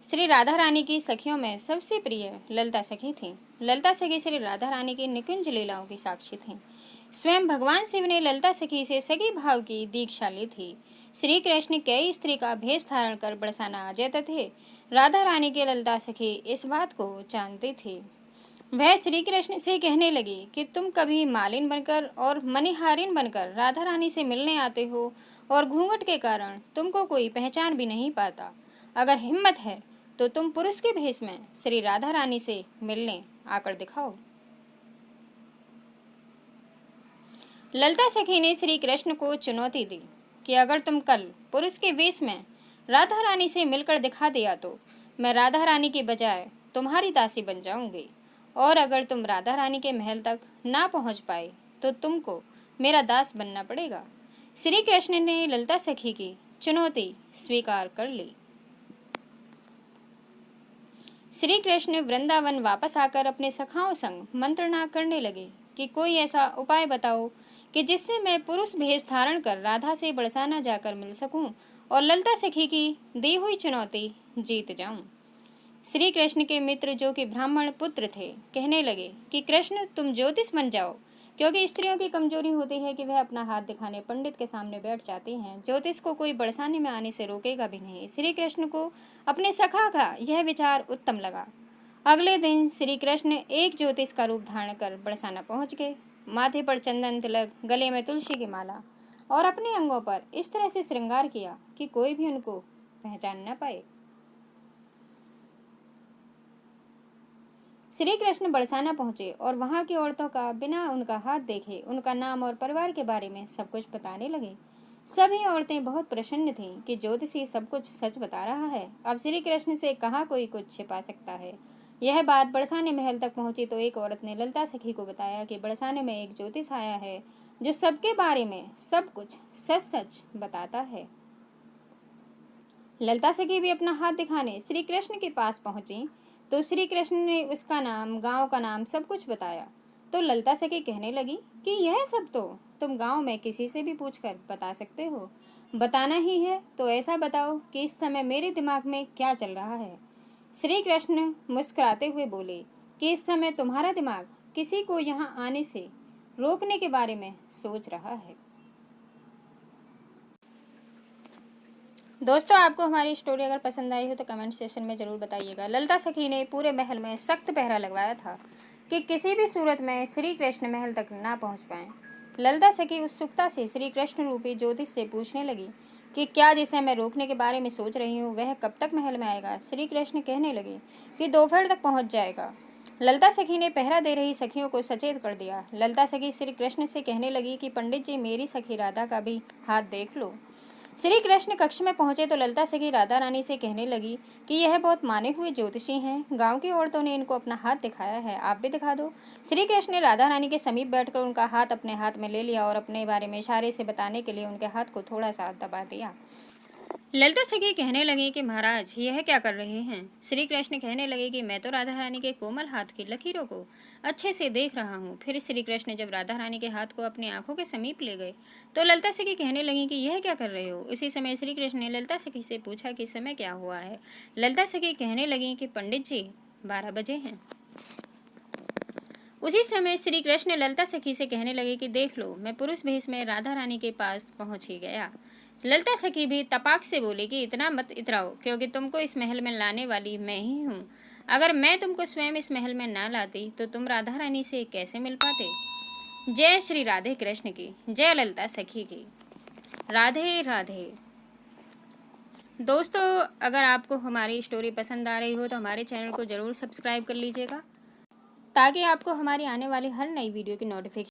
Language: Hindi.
श्री राधा रानी की सखियों में सबसे प्रिय ललिता सखी थीं। ललिता सखी श्री राधा रानी की निकुंज लीलाओं की साक्षी थीं। स्वयं भगवान शिव ने ललिता सखी से सगी भाव की दीक्षा ली थी। श्री कृष्ण कई स्त्री का भेष धारण कर बरसाना आ जाते थे। राधा रानी की ललिता सखी इस बात को जानती थी। वह श्री कृष्ण से कहने लगी कि तुम कभी मालिन बनकर और मणिहारिन बनकर राधा रानी से मिलने आते हो और घूंघट के कारण तुमको कोई पहचान भी नहीं पाता। अगर हिम्मत है तो तुम पुरुष के भेष में श्री राधा रानी से मिलने आकर दिखाओ। ललिता सखी ने श्री कृष्ण को चुनौती दी कि अगर तुम कल पुरुष के वेश में राधा रानी से मिलकर दिखा दिया तो मैं राधा रानी के बजाय तुम्हारी दासी बन जाऊंगी, और अगर तुम राधा रानी के महल तक ना पहुंच पाए तो तुमको मेरा दास बनना पड़ेगा। श्री कृष्ण ने ललिता सखी की चुनौती स्वीकार कर ली। श्री कृष्ण वृंदावन वापस आकर अपने सखाओं संग मंत्रणा करने लगे कि कोई ऐसा उपाय बताओ कि जिससे मैं पुरुष भेष धारण कर राधा से बरसाना जाकर मिल सकूं और ललिता सखी की दी हुई चुनौती जीत जाऊं। श्री कृष्ण के मित्र जो कि ब्राह्मण पुत्र थे कहने लगे कि कृष्ण तुम ज्योतिष बन जाओ, क्योंकि स्त्रियों की कमजोरी होती है कि वह अपना हाथ दिखाने पंडित के सामने बैठ जाती हैं। ज्योतिष को कोई बरसाने में आने से रोकेगा भी नहीं। श्री कृष्ण को अपने सखा का यह विचार उत्तम लगा। अगले दिन श्री कृष्ण एक ज्योतिष का रूप धारण कर बरसाना पहुंच गए। माथे पर चंदन तिलक, गले में तुलसी की माला और अपने अंगों पर इस तरह से श्रृंगार किया कि कोई भी उनको पहचान न पाए। श्री कृष्ण बरसाना पहुंचे और वहां की औरतों का बिना उनका हाथ देखे उनका नाम और परिवार के बारे में सब कुछ बताने लगे। सभी औरतें बहुत प्रसन्न थीं कि ज्योतिषी सब कुछ सच बता रहा है। अब श्री कृष्ण से कहाँ कोई कुछ छिपा सकता है। यह बात बरसाने महल तक पहुंची तो एक औरत ने ललिता सखी को बताया कि बरसाने में एक ज्योतिष आया है जो सबके बारे में सब कुछ सच सच बताता है। ललिता सखी भी अपना हाथ दिखाने श्री कृष्ण के पास पहुंची तो श्री कृष्ण ने उसका नाम, गांव का नाम सब कुछ बताया। तो ललिता सखी कहने लगी कि यह सब तो तुम गांव में किसी से भी पूछकर बता सकते हो। बताना ही है तो ऐसा बताओ कि इस समय मेरे दिमाग में क्या चल रहा है। श्री कृष्ण मुस्कुराते हुए बोले कि इस समय तुम्हारा दिमाग किसी को यहाँ आने से रोकने के बारे में सोच रहा है। दोस्तों, आपको हमारी स्टोरी अगर पसंद आई हो तो कमेंट सेक्शन में ज़रूर बताइएगा। ललिता सखी ने पूरे महल में सख्त पहरा लगवाया था कि किसी भी सूरत में श्री कृष्ण महल तक ना पहुंच पाएं। ललिता सखी उत्सुकता से श्री कृष्ण रूपी ज्योतिष से पूछने लगी कि क्या जिसे मैं रोकने के बारे में सोच रही हूँ वह कब तक महल में आएगा। श्री कृष्ण कहने लगे कि दोपहर तक पहुँच जाएगा। ललिता सखी ने पहरा दे रही सखियों को सचेत कर दिया। ललिता सखी श्री कृष्ण से कहने लगी कि पंडित जी, मेरी सखी राधा का भी हाथ देख लो। श्री कृष्ण कक्ष में पहुंचे तो ललिता सखी राधा रानी से कहने लगी कि यह बहुत माने हुए ज्योतिषी हैं। गांव की औरतों ने इनको अपना हाथ दिखाया है, आप भी दिखा दो। श्री कृष्ण ने राधा रानी के समीप बैठकर उनका हाथ अपने हाथ में ले लिया और अपने बारे में इशारे से बताने के लिए उनके हाथ को थोड़ा सा दबा दिया। ललिता सखी कहने लगी कि महाराज, यह क्या कर रहे हैं। श्री कृष्ण कहने लगे कि मैं तो राधा रानी के कोमल हाथ की लकीरों को अच्छे से देख रहा हूँ। फिर श्री कृष्ण जब राधा रानी के हाथ को अपनी आंखों के समीप ले गए तो ललिता सखी कहने लगी कि यह क्या कर रहे हो। इसी समय श्री कृष्ण ने ललिता सखी से पूछा कि समय क्या हुआ है। ललिता सखी कहने लगी कि पंडित जी, 12 बजे हैं। उसी समय श्री कृष्ण ललिता सखी से कहने लगे कि देख लो, मैं पुरुष भेष में राधा रानी के पास पहुंच ही गया। ललिता सखी भी तपाक से बोली कि इतना मत इतराओ, क्योंकि तुमको इस महल में लाने वाली मैं ही हूँ। अगर मैं तुमको स्वयं इस महल में ना लाती तो तुम राधा रानी से कैसे मिल पाते। जय श्री राधे कृष्ण की, जय ललिता सखी की। राधे राधे। दोस्तों, अगर आपको हमारी स्टोरी पसंद आ रही हो तो हमारे चैनल को ज़रूर सब्सक्राइब कर लीजिएगा ताकि आपको हमारी आने वाली हर नई वीडियो की नोटिफिकेशन